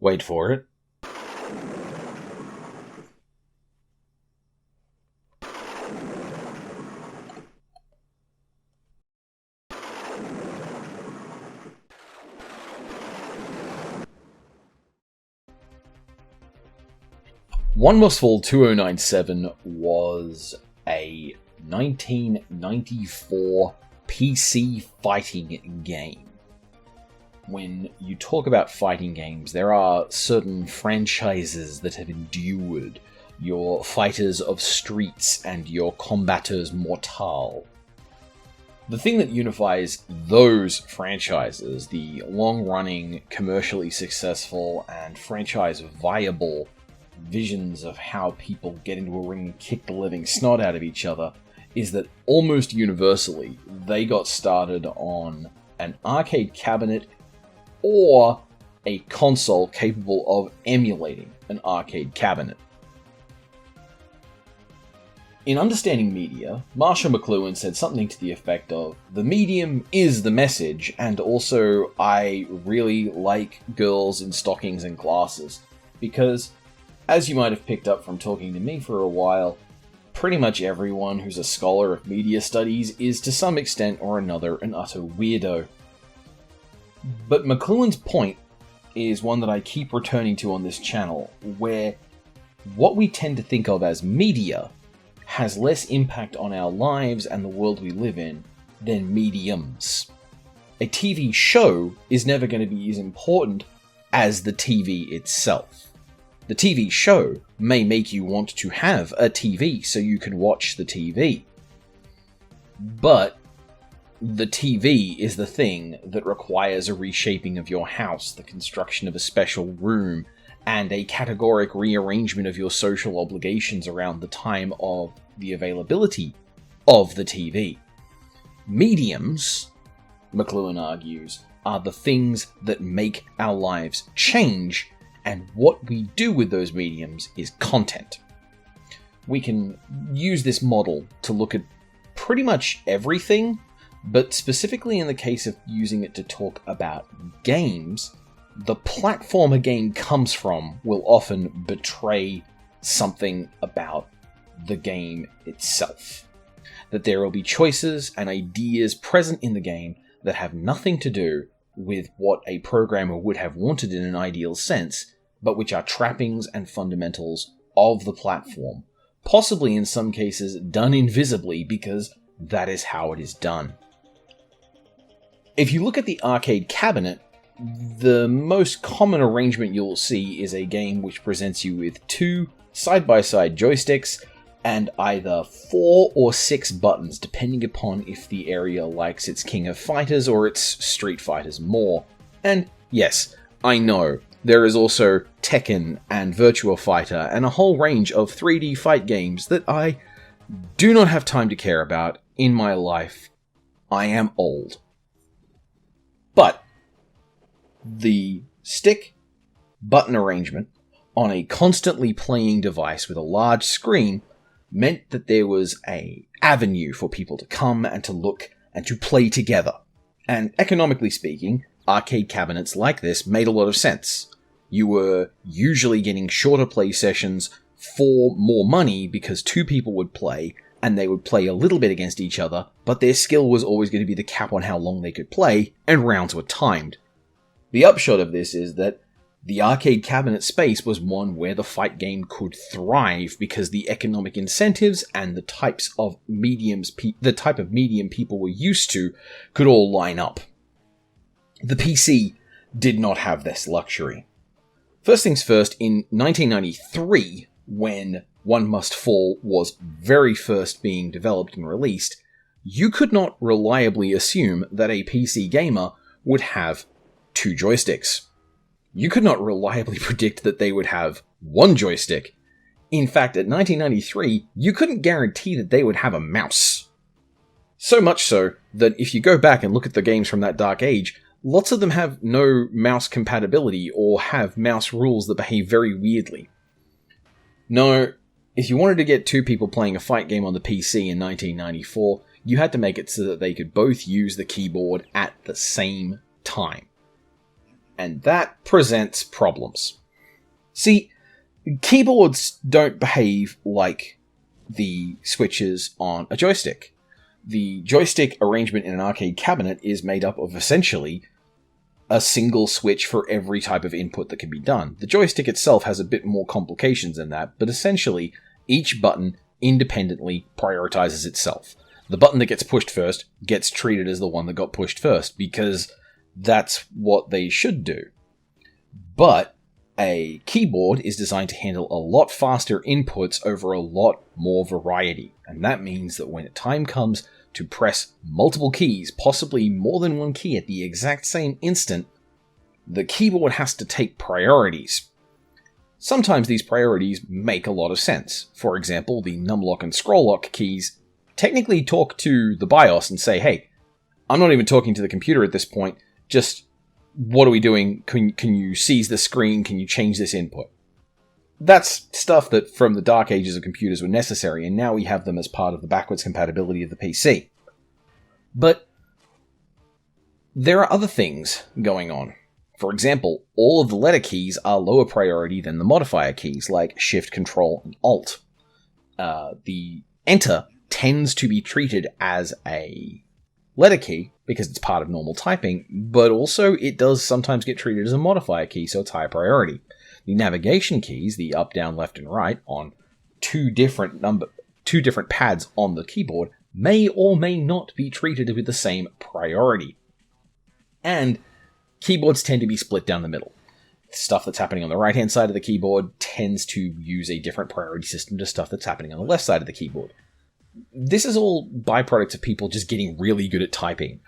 Wait for it. One Must Fall 2097 was a 1994 PC fighting game. When you talk about fighting games, there are certain franchises that have endured. Your Fighters of Streets and your Combatters Mortal. The thing that unifies those franchises, the long-running, commercially successful, and franchise-viable visions of how people get into a ring and kick the living snot out of each other, is that almost universally, they got started on an arcade cabinet or a console capable of emulating an arcade cabinet. In Understanding Media, Marshall McLuhan said something to the effect of, "The medium is the message, and also I really like girls in stockings and glasses, because, as you might have picked up from talking to me for a while, pretty much everyone who's a scholar of media studies is to some extent or another an utter weirdo." But McLuhan's point is one that I keep returning to on this channel, where what we tend to think of as media has less impact on our lives and the world we live in than mediums. A TV show is never going to be as important as the TV itself. The TV show may make you want to have a TV so you can watch the TV. But the TV is the thing that requires a reshaping of your house, the construction of a special room, and a categoric rearrangement of your social obligations around the time of the availability of the TV. Mediums, McLuhan argues, are the things that make our lives change, and what we do with those mediums is content. We can use this model to look at pretty much everything, but specifically in the case of using it to talk about games, the platform a game comes from will often betray something about the game itself. That there will be choices and ideas present in the game that have nothing to do with what a programmer would have wanted in an ideal sense, but which are trappings and fundamentals of the platform, possibly in some cases done invisibly because that is how it is done. If you look at the arcade cabinet, the most common arrangement you'll see is a game which presents you with two side-by-side joysticks and either 4 or 6 buttons, depending upon if the area likes its King of Fighters or its Street Fighters more. And yes, I know, there is also Tekken and Virtua Fighter and a whole range of 3D fight games that I do not have time to care about in my life. I am old. But the stick button arrangement on a constantly playing device with a large screen meant that there was an avenue for people to come and to look and to play together. And economically speaking, arcade cabinets like this made a lot of sense. You were usually getting shorter play sessions for more money because two people would play, and they would play a little bit against each other, but their skill was always going to be the cap on how long they could play, and rounds were timed. The upshot of this is that the arcade cabinet space was one where the fight game could thrive because the economic incentives and the type of medium people were used to could all line up. The PC did not have this luxury. First things first, in 1993, when One Must Fall was very first being developed and released, you could not reliably assume that a PC gamer would have 2 joysticks. You could not reliably predict that they would have 1 joystick. In fact, at 1993, you couldn't guarantee that they would have a mouse. So much so that if you go back and look at the games from that dark age, lots of them have no mouse compatibility or have mouse rules that behave very weirdly. No, if you wanted to get 2 people playing a fight game on the PC in 1994, you had to make it so that they could both use the keyboard at the same time. And that presents problems. See, keyboards don't behave like the switches on a joystick. The joystick arrangement in an arcade cabinet is made up of essentially a single switch for every type of input that can be done. The joystick itself has a bit more complications than that, but essentially each button independently prioritizes itself. The button that gets pushed first gets treated as the one that got pushed first, because that's what they should do. But a keyboard is designed to handle a lot faster inputs over a lot more variety, and that means that when time comes to press multiple keys, possibly more than one key at the exact same instant, the keyboard has to take priorities. Sometimes these priorities make a lot of sense. For example, the numlock and scrolllock keys technically talk to the BIOS and say, hey, I'm not even talking to the computer at this point, just what are we doing? Can you seize the screen? Can you change this input? That's stuff that from the dark ages of computers were necessary, and now we have them as part of the backwards compatibility of the PC. But there are other things going on. For example, all of the letter keys are lower priority than the modifier keys, like Shift, Control, and Alt. The Enter tends to be treated as a letter key, because it's part of normal typing, but also it does sometimes get treated as a modifier key, so it's higher priority. The navigation keys, the up, down, left, and right, on two different pads on the keyboard, may or may not be treated with the same priority. And keyboards tend to be split down the middle. Stuff that's happening on the right-hand side of the keyboard tends to use a different priority system to stuff that's happening on the left side of the keyboard. This is all byproducts of people just getting really good at typing.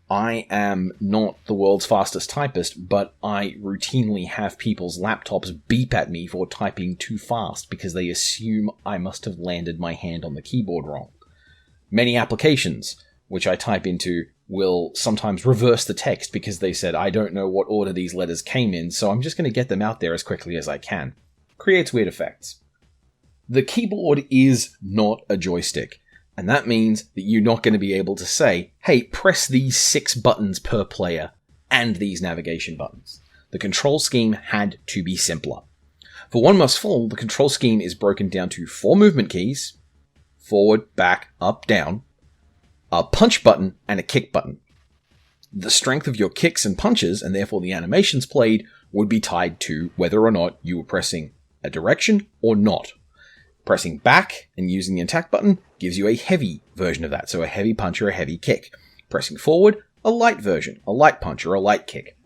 I am not the world's fastest typist, but I routinely have people's laptops beep at me for typing too fast because they assume I must have landed my hand on the keyboard wrong. Many applications, which I type into, will sometimes reverse the text because they said, I don't know what order these letters came in, so I'm just going to get them out there as quickly as I can. Creates weird effects. The keyboard is not a joystick. And that means that you're not going to be able to say, hey, press these 6 buttons per player and these navigation buttons. The control scheme had to be simpler. For One Must Fall, the control scheme is broken down to 4 movement keys, forward, back, up, down, a punch button, and a kick button. The strength of your kicks and punches, and therefore the animations played, would be tied to whether or not you were pressing a direction or not. Pressing back and using the attack button gives you a heavy version of that, so a heavy punch or a heavy kick. Pressing forward, a light version, a light punch or a light kick.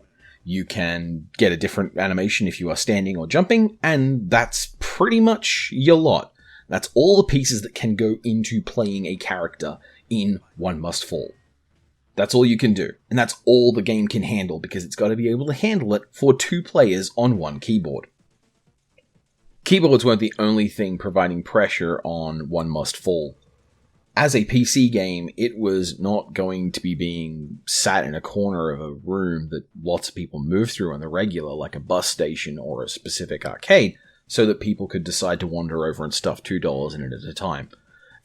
You can get a different animation if you are standing or jumping, and that's pretty much your lot. That's all the pieces that can go into playing a character in One Must Fall. That's all you can do, and that's all the game can handle, because it's got to be able to handle it for 2 players on one keyboard. Keyboards weren't the only thing providing pressure on One Must Fall. As a PC game, it was not going to be being sat in a corner of a room that lots of people move through on the regular, like a bus station or a specific arcade, so that people could decide to wander over and stuff $2 in it at a time.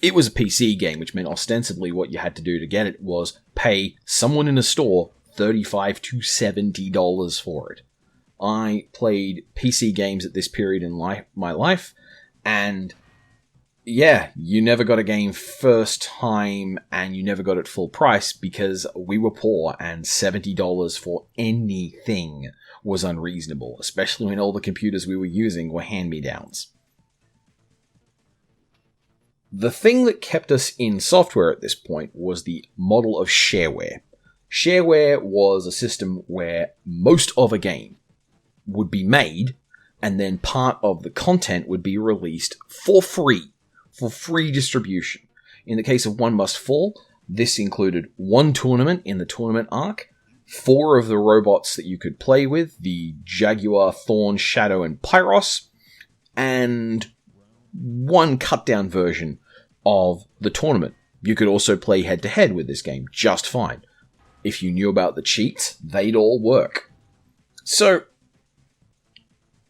It was a PC game, which meant ostensibly what you had to do to get it was pay someone in a store $35 to $70 for it. I played PC games at this period in my life, and yeah, you never got a game first time, and you never got it full price because we were poor, and $70 for anything was unreasonable, especially when all the computers we were using were hand-me-downs. The thing that kept us in software at this point was the model of shareware. Shareware was a system where most of a game would be made, and then part of the content would be released for free distribution. In the case of One Must Fall, this included 1 tournament in the tournament arc, 4 of the robots that you could play with, the Jaguar, Thorn, Shadow, and Pyros, and 1 cut-down version of the tournament. You could also play head-to-head with this game just fine. If you knew about the cheats, they'd all work. So,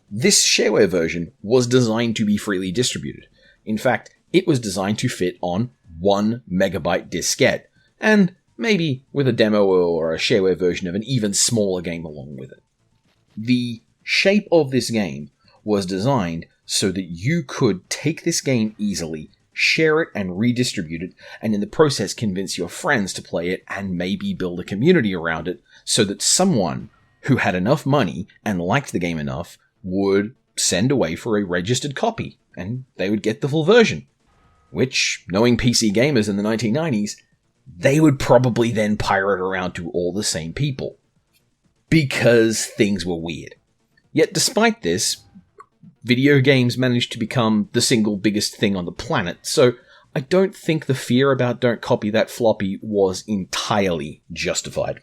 this shareware version was designed to be freely distributed. In fact, it was designed to fit on 1 megabyte diskette, and maybe with a demo or a shareware version of an even smaller game along with it. The shape of this game was designed so that you could take this game easily, share it and redistribute it, and in the process convince your friends to play it and maybe build a community around it so that someone who had enough money and liked the game enough would send away for a registered copy, and they would get the full version. Which, knowing PC gamers in the 1990s, they would probably then pirate around to all the same people. Because things were weird. Yet despite this, video games managed to become the single biggest thing on the planet, so I don't think the fear about don't copy that floppy was entirely justified.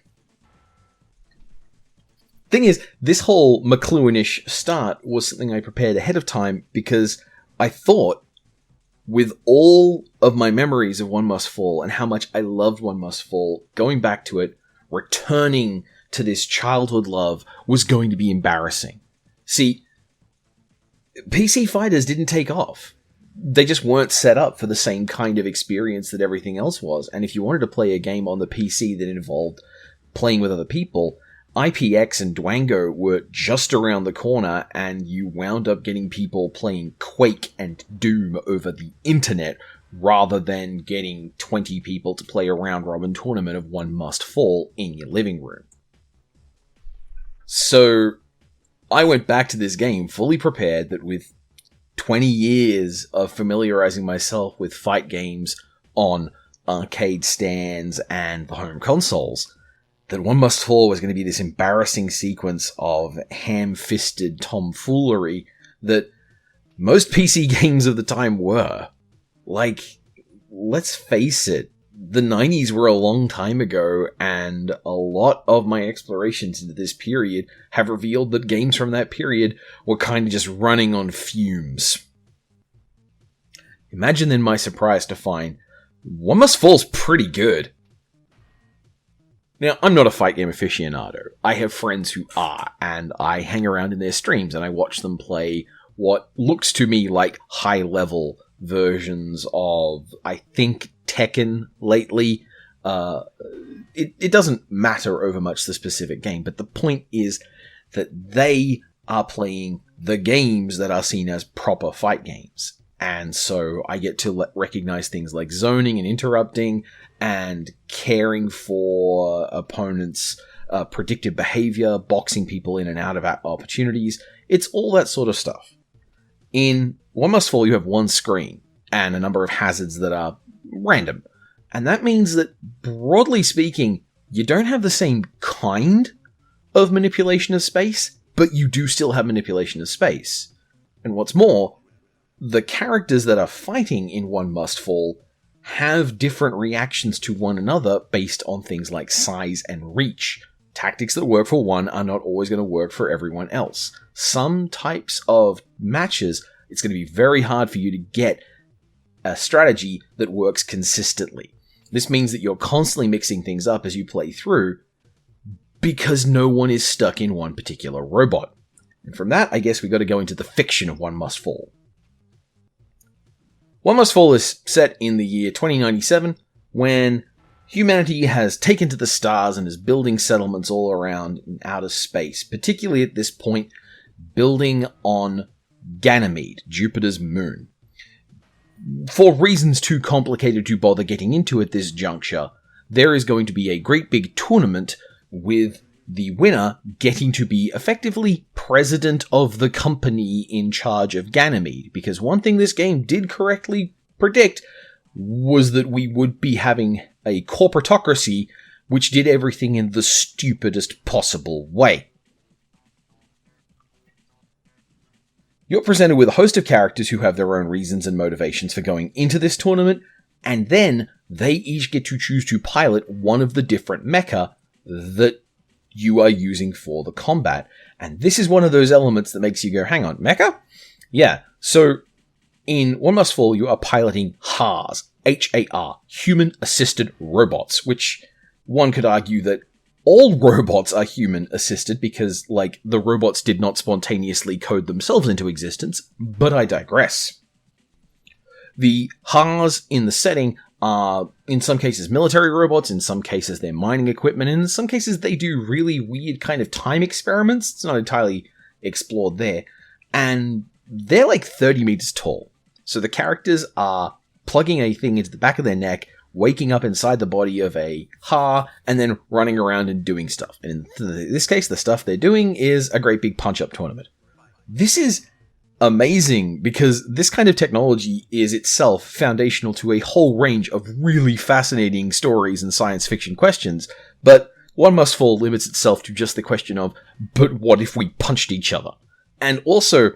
Thing is, this whole McLuhan-ish start was something I prepared ahead of time because I thought, with all of my memories of One Must Fall and how much I loved One Must Fall, going back to it, returning to this childhood love was going to be embarrassing. See, PC fighters didn't take off. They just weren't set up for the same kind of experience that everything else was, and if you wanted to play a game on the PC that involved playing with other people, IPX and Dwango were just around the corner, and you wound up getting people playing Quake and Doom over the internet, rather than getting 20 people to play a round-robin tournament of One Must Fall in your living room. So I went back to this game fully prepared that with 20 years of familiarizing myself with fight games on arcade stands and the home consoles, that One Must Fall was going to be this embarrassing sequence of ham-fisted tomfoolery that most PC games of the time were. Like, let's face it, the 90s were a long time ago, and a lot of my explorations into this period have revealed that games from that period were kind of just running on fumes. Imagine then my surprise to find One Must Fall's pretty good. Now, I'm not a fight game aficionado. I have friends who are, and I hang around in their streams and I watch them play what looks to me like high-level versions of, I think, Tekken lately. It doesn't matter over much the specific game, but the point is that they are playing the games that are seen as proper fight games. And so I get to recognize things like zoning and interrupting and caring for opponents' predictive behavior, boxing people in and out of opportunities. It's all that sort of stuff. In One Must Fall, you have one screen and a number of hazards that are random. And that means that, broadly speaking, you don't have the same kind of manipulation of space, but you do still have manipulation of space. And what's more, the characters that are fighting in One Must Fall have different reactions to one another based on things like size and reach. Tactics that work for one are not always going to work for everyone else. Some types of matches, it's going to be very hard for you to get a strategy that works consistently. This means that you're constantly mixing things up as you play through, because no one is stuck in one particular robot. And from that, I guess we got to go into the fiction of One Must Fall. One Must Fall is set in the year 2097, when humanity has taken to the stars and is building settlements all around in outer space, particularly at this point, building on Ganymede, Jupiter's moon. For reasons too complicated to bother getting into at this juncture, there is going to be a great big tournament with the winner getting to be effectively president of the company in charge of Ganymede, because one thing this game did correctly predict was that we would be having a corporatocracy which did everything in the stupidest possible way. You're presented with a host of characters who have their own reasons and motivations for going into this tournament, and then they each get to choose to pilot one of the different mecha that you are using for the combat. And this is one of those elements that makes you go, hang on, mecha? Yeah, so in One Must Fall, you are piloting HARs, H-A-R, human-assisted robots, which one could argue that all robots are human-assisted because, like, the robots did not spontaneously code themselves into existence, but I digress. The HARs in the setting are, in some cases, military robots, in some cases they're mining equipment, and in some cases they do really weird kind of time experiments. It's not entirely explored there. And they're like 30 meters tall. So the characters are plugging a thing into the back of their neck, waking up inside the body of a Ha, and then running around and doing stuff. And in this case, the stuff they're doing is a great big punch-up tournament. This is amazing because this kind of technology is itself foundational to a whole range of really fascinating stories and science fiction questions, but One Must Fall limits itself to just the question of, but what if we punched each other? And also,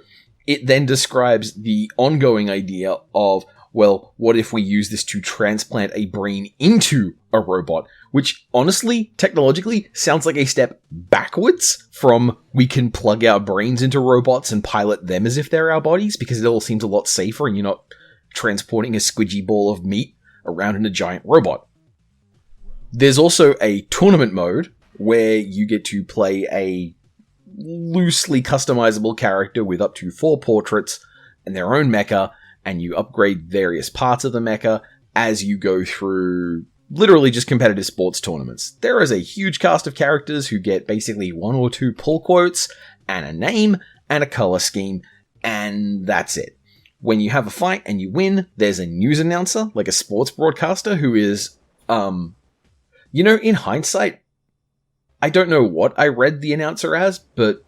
it then describes the ongoing idea of, well, what if we use this to transplant a brain into a robot? Which, honestly, technologically, sounds like a step backwards from we can plug our brains into robots and pilot them as if they're our bodies, because it all seems a lot safer and you're not transporting a squidgy ball of meat around in a giant robot. There's also a tournament mode where you get to play a loosely customizable character with up to 4 portraits and their own mecha, and you upgrade various parts of the mecha as you go through literally just competitive sports tournaments. There is a huge cast of characters who get basically 1 or 2 pull quotes and a name and a color scheme, and that's it. When you have a fight and you win, there's a news announcer, like a sports broadcaster, who is, in hindsight, I don't know what I read the announcer as, but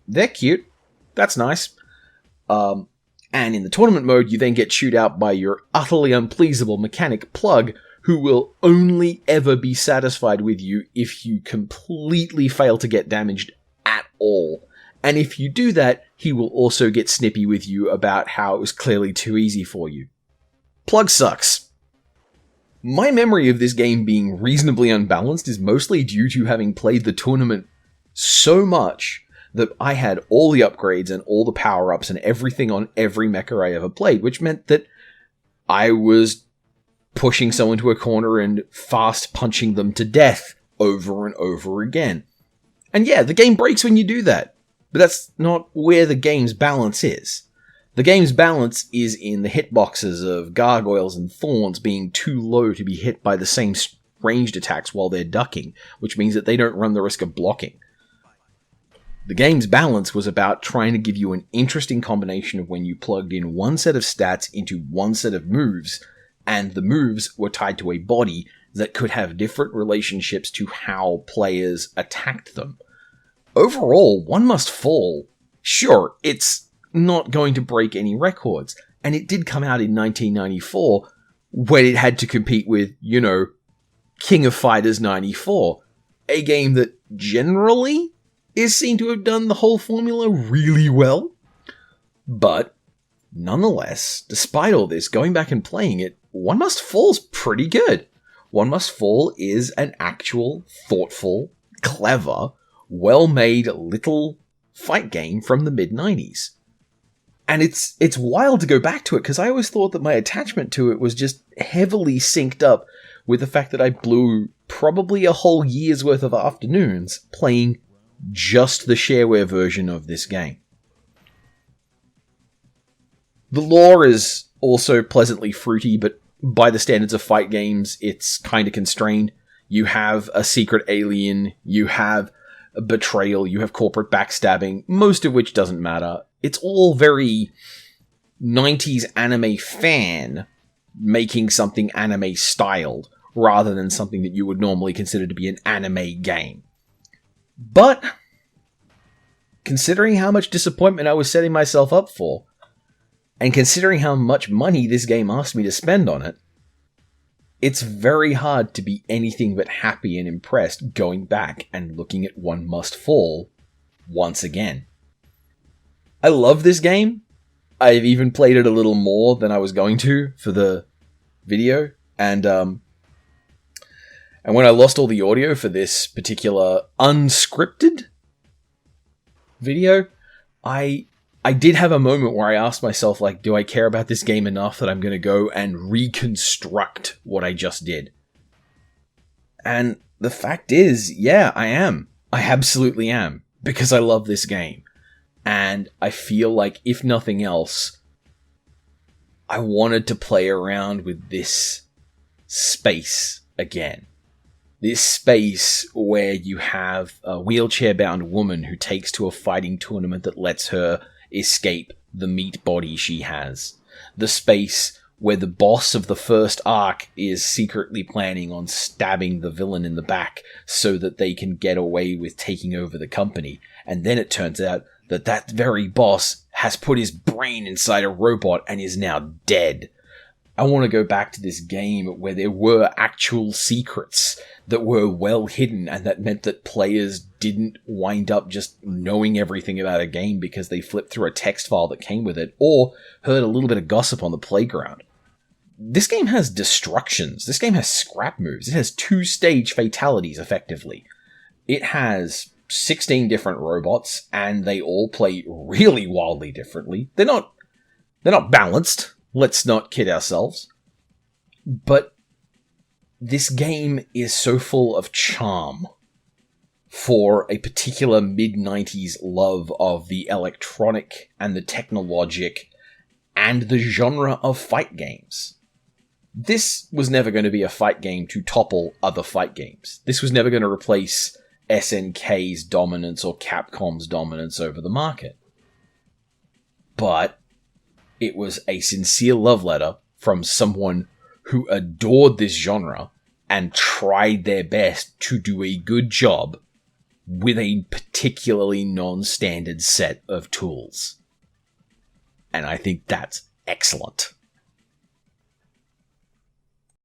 they're cute. That's nice. And in the tournament mode, you then get chewed out by your utterly unpleasable mechanic Plug, who will only ever be satisfied with you if you completely fail to get damaged at all. And if you do that, he will also get snippy with you about how it was clearly too easy for you. Plug sucks. My memory of this game being reasonably unbalanced is mostly due to having played the tournament so much that I had all the upgrades and all the power-ups and everything on every mecha I ever played, which meant that I was pushing someone to a corner and fast punching them to death over and over again. And yeah, the game breaks when you do that, but that's not where the game's balance is. The game's balance is in the hitboxes of gargoyles and thorns being too low to be hit by the same ranged attacks while they're ducking, which means that they don't run the risk of blocking. The game's balance was about trying to give you an interesting combination of when you plugged in one set of stats into one set of moves, and the moves were tied to a body that could have different relationships to how players attacked them. Overall, One Must Fall, sure, it's not going to break any records, and it did come out in 1994 when it had to compete with, King of Fighters 94, a game that generally is seen to have done the whole formula really well. But, nonetheless, despite all this, going back and playing it, One Must Fall's pretty good. One Must Fall is an actual, thoughtful, clever, well-made little fight game from the mid-90s. And it's wild to go back to it, because I always thought that my attachment to it was just heavily synced up with the fact that I blew probably a whole year's worth of afternoons playing just the shareware version of this game. The lore is also pleasantly fruity, but by the standards of fight games, it's kind of constrained. You have a secret alien, you have a betrayal, you have corporate backstabbing, most of which doesn't matter. It's all very 90s anime fan making something anime styled, rather than something that you would normally consider to be an anime game. But, considering how much disappointment I was setting myself up for, and considering how much money this game asked me to spend on it, it's very hard to be anything but happy and impressed going back and looking at One Must Fall once again. I love this game. I've even played it a little more than I was going to for the video, and when I lost all the audio for this particular unscripted video, I did have a moment where I asked myself, do I care about this game enough that I'm going to go and reconstruct what I just did? And the fact is, yeah, I am. I absolutely am. Because I love this game. And I feel like, if nothing else, I wanted to play around with this space again. This space where you have a wheelchair-bound woman who takes to a fighting tournament that lets her escape the meat body she has. The space where the boss of the first arc is secretly planning on stabbing the villain in the back so that they can get away with taking over the company. And then it turns out that that very boss has put his brain inside a robot and is now dead. I want to go back to this game where there were actual secrets that were well hidden, and that meant that players didn't wind up just knowing everything about a game because they flipped through a text file that came with it, or heard a little bit of gossip on the playground. This game has destructions. This game has scrap moves. It has 2-stage fatalities, effectively. It has 16 different robots, and they all play really wildly differently. They're not balanced. Let's not kid ourselves. But this game is so full of charm for a particular mid-90s love of the electronic and the technologic and the genre of fight games. This was never going to be a fight game to topple other fight games. This was never going to replace SNK's dominance or Capcom's dominance over the market. But it was a sincere love letter from someone who adored this genre and tried their best to do a good job with a particularly non-standard set of tools. And I think that's excellent.